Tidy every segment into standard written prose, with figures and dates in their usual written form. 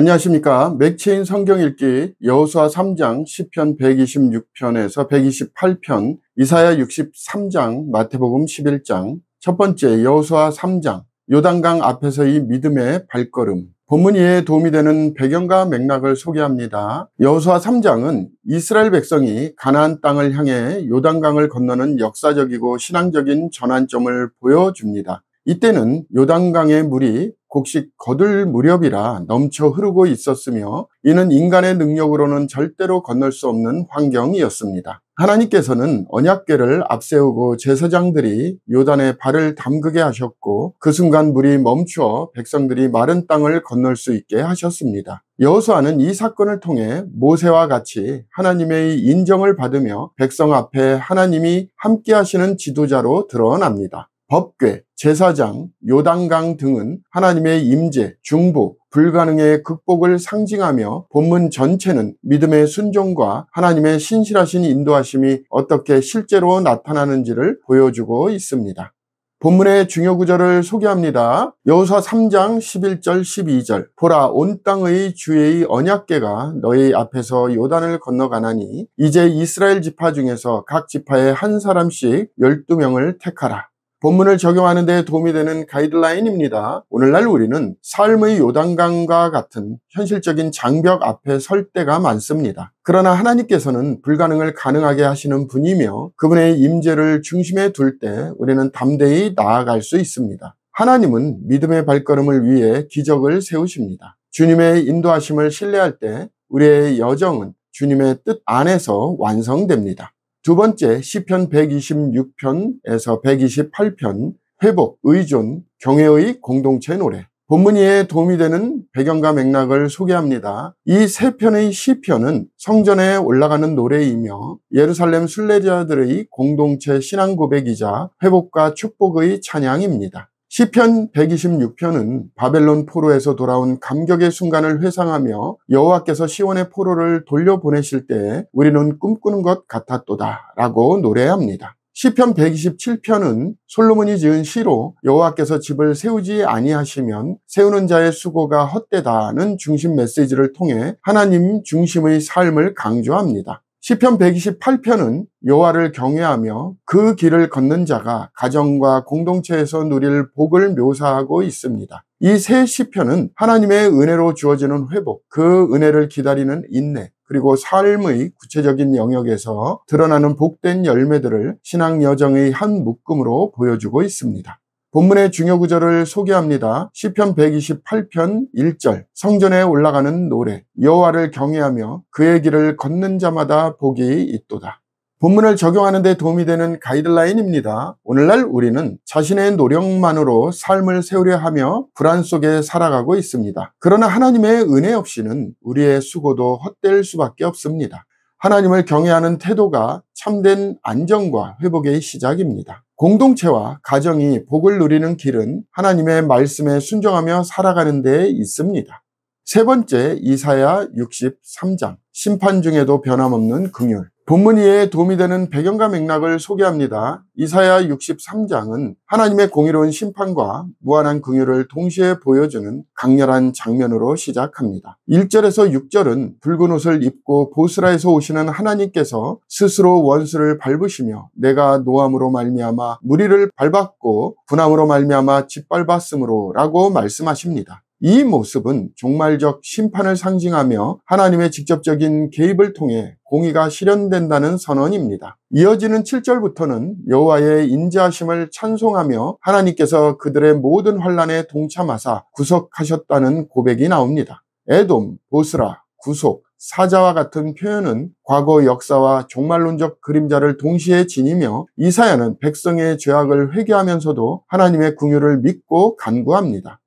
안녕하십니까. 맥체인 성경 읽기 여호수아 3장 시편 126편에서 128편 이사야 63장 마태복음 11장 첫 번째 여호수아 3장 요단강 앞에서의 믿음의 발걸음. 본문 이해에 도움이 되는 배경과 맥락을 소개합니다. 여호수아 3장은 이스라엘 백성이 가나안 땅을 향해 요단강을 건너는 역사적이고 신앙적인 전환점을 보여줍니다. 이때는 요단강의 물이 곡식 거둘 무렵이라 넘쳐 흐르고 있었으며 이는 인간의 능력으로는 절대로 건널 수 없는 환경이었습니다. 하나님께서는 언약궤를 앞세우고 제사장들이 요단에 발을 담그게 하셨고 그 순간 물이 멈추어 백성들이 마른 땅을 건널 수 있게 하셨습니다. 여호수아는 이 사건을 통해 모세와 같이 하나님의 인정을 받으며 백성 앞에 하나님이 함께 하시는 지도자로 드러납니다. 법궤, 제사장, 요단강 등은 하나님의 임재, 중보, 불가능의 극복을 상징하며 본문 전체는 믿음의 순종과 하나님의 신실하신 인도하심이 어떻게 실제로 나타나는지를 보여주고 있습니다. 본문의 중요 구절을 소개합니다. 여호수아 3장 11절 12절 보라 온 땅의 주의 언약궤가 너희 앞에서 요단을 건너가나니 이제 이스라엘 지파 중에서 각 지파에 한 사람씩 12명을 택하라. 본문을 적용하는 데 도움이 되는 가이드라인입니다. 오늘날 우리는 삶의 요단강과 같은 현실적인 장벽 앞에 설 때가 많습니다. 그러나 하나님께서는 불가능을 가능하게 하시는 분이며 그분의 임재를 중심에 둘 때 우리는 담대히 나아갈 수 있습니다. 하나님은 믿음의 발걸음을 위해 기적을 세우십니다. 주님의 인도하심을 신뢰할 때 우리의 여정은 주님의 뜻 안에서 완성됩니다. 두 번째 시편 126편에서 128편 회복, 의존, 경외의 공동체 노래. 본문 이해에 도움이 되는 배경과 맥락을 소개합니다. 이 세 편의 시편은 성전에 올라가는 노래이며 예루살렘 순례자들의 공동체 신앙 고백이자 회복과 축복의 찬양입니다. 시편 126편은 바벨론 포로에서 돌아온 감격의 순간을 회상하며 여호와께서 시온의 포로를 돌려보내실 때 우리는 꿈꾸는 것 같았도다 라고 노래합니다. 시편 127편은 솔로몬이 지은 시로 여호와께서 집을 세우지 아니하시면 세우는 자의 수고가 헛되다는 중심 메시지를 통해 하나님 중심의 삶을 강조합니다. 시편 128편은 여호와를 경외하며 그 길을 걷는 자가 가정과 공동체에서 누릴 복을 묘사하고 있습니다. 이 세 시편은 하나님의 은혜로 주어지는 회복, 그 은혜를 기다리는 인내, 그리고 삶의 구체적인 영역에서 드러나는 복된 열매들을 신앙 여정의 한 묶음으로 보여주고 있습니다. 본문의 중요 구절을 소개합니다. 시편 128편 1절 성전에 올라가는 노래 여호와를 경외하며 그의 길을 걷는 자마다 복이 있도다. 본문을 적용하는 데 도움이 되는 가이드라인입니다. 오늘날 우리는 자신의 노력만으로 삶을 세우려 하며 불안 속에 살아가고 있습니다. 그러나 하나님의 은혜 없이는 우리의 수고도 헛될 수밖에 없습니다. 하나님을 경외하는 태도가 참된 안정과 회복의 시작입니다. 공동체와 가정이 복을 누리는 길은 하나님의 말씀에 순종하며 살아가는 데 있습니다. 세 번째 이사야 63장 심판 중에도 변함없는 긍휼. 본문 이해에 도움이 되는 배경과 맥락을 소개합니다. 이사야 63장은 하나님의 공의로운 심판과 무한한 긍휼을 동시에 보여주는 강렬한 장면으로 시작합니다. 1절에서 6절은 붉은 옷을 입고 보스라에서 오시는 하나님께서 스스로 원수를 밟으시며 내가 노함으로 말미암아 무리를 밟았고 분함으로 말미암아 짓밟았으므로 라고 말씀하십니다. 이 모습은 종말적 심판을 상징하며 하나님의 직접적인 개입을 통해 공의가 실현된다는 선언입니다. 이어지는 7절부터는 여호와의 인자하심을 찬송하며 하나님께서 그들의 모든 환난에 동참하사 구속하셨다는 고백이 나옵니다. 에돔, 보스라, 구속, 사자와 같은 표현은 과거 역사와 종말론적 그림자를 동시에 지니며 이사야는 백성의 죄악을 회개하면서도 하나님의 긍휼을 믿고 간구합니다.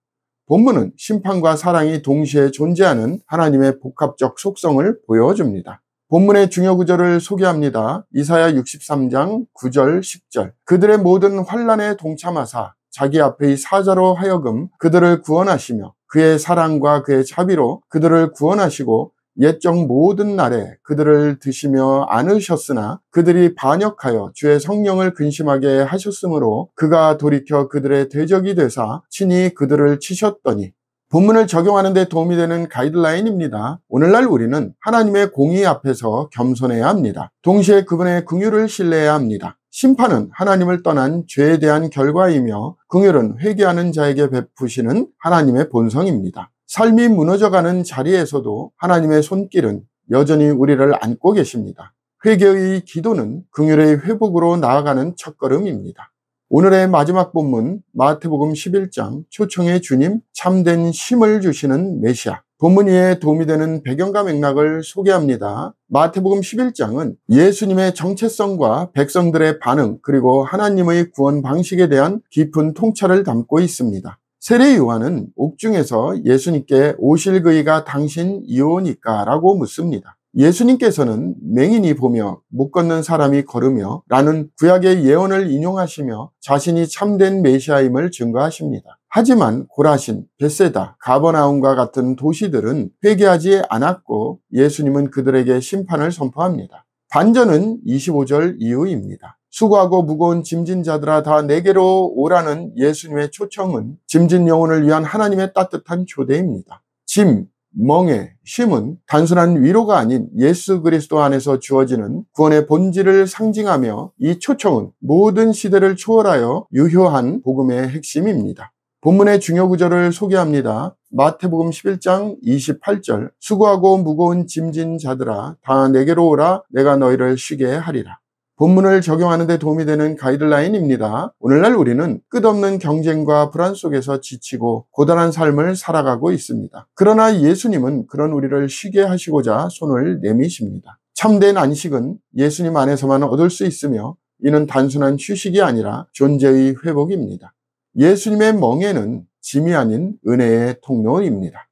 본문은 심판과 사랑이 동시에 존재하는 하나님의 복합적 속성을 보여줍니다. 본문의 중요 구절을 소개합니다. 이사야 63장 9절 10절 그들의 모든 환난에 동참하사 자기 앞의 사자로 하여금 그들을 구원하시며 그의 사랑과 그의 자비로 그들을 구원하시고 옛적 모든 날에 그들을 드시며 안으셨으나 그들이 반역하여 주의 성령을 근심하게 하셨으므로 그가 돌이켜 그들의 대적이 되사 친히 그들을 치셨더니 본문을 적용하는 데 도움이 되는 가이드라인입니다. 오늘날 우리는 하나님의 공의 앞에서 겸손해야 합니다. 동시에 그분의 긍휼을 신뢰해야 합니다. 심판은 하나님을 떠난 죄에 대한 결과이며 긍휼은 회개하는 자에게 베푸시는 하나님의 본성입니다. 삶이 무너져가는 자리에서도 하나님의 손길은 여전히 우리를 안고 계십니다. 회개의 기도는 긍휼의 회복으로 나아가는 첫걸음입니다. 오늘의 마지막 본문 마태복음 11장 초청의 주님 참된 쉼을 주시는 메시아. 본문 위에 도움이 되는 배경과 맥락을 소개합니다. 마태복음 11장은 예수님의 정체성과 백성들의 반응 그리고 하나님의 구원 방식에 대한 깊은 통찰을 담고 있습니다. 세례 요한은 옥중에서 예수님께 오실 그이가 당신이오니까 라고 묻습니다. 예수님께서는 맹인이 보며 못 걷는 사람이 걸으며 라는 구약의 예언을 인용하시며 자신이 참된 메시아임을 증거하십니다. 하지만 고라신, 벳세다, 가버나움과 같은 도시들은 회개하지 않았고 예수님은 그들에게 심판을 선포합니다. 반전은 25절 이후입니다. 수고하고 무거운 짐진 자들아 다 내게로 오라는 예수님의 초청은 짐진 영혼을 위한 하나님의 따뜻한 초대입니다. 짐, 멍에, 쉼은 단순한 위로가 아닌 예수 그리스도 안에서 주어지는 구원의 본질을 상징하며 이 초청은 모든 시대를 초월하여 유효한 복음의 핵심입니다. 본문의 중요 구절을 소개합니다. 마태복음 11장 28절 수고하고 무거운 짐진 자들아 다 내게로 오라 내가 너희를 쉬게 하리라. 본문을 적용하는 데 도움이 되는 가이드라인입니다. 오늘날 우리는 끝없는 경쟁과 불안 속에서 지치고 고단한 삶을 살아가고 있습니다. 그러나 예수님은 그런 우리를 쉬게 하시고자 손을 내미십니다. 참된 안식은 예수님 안에서만 얻을 수 있으며 이는 단순한 휴식이 아니라 존재의 회복입니다. 예수님의 멍에는 짐이 아닌 은혜의 통로입니다.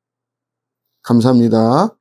감사합니다.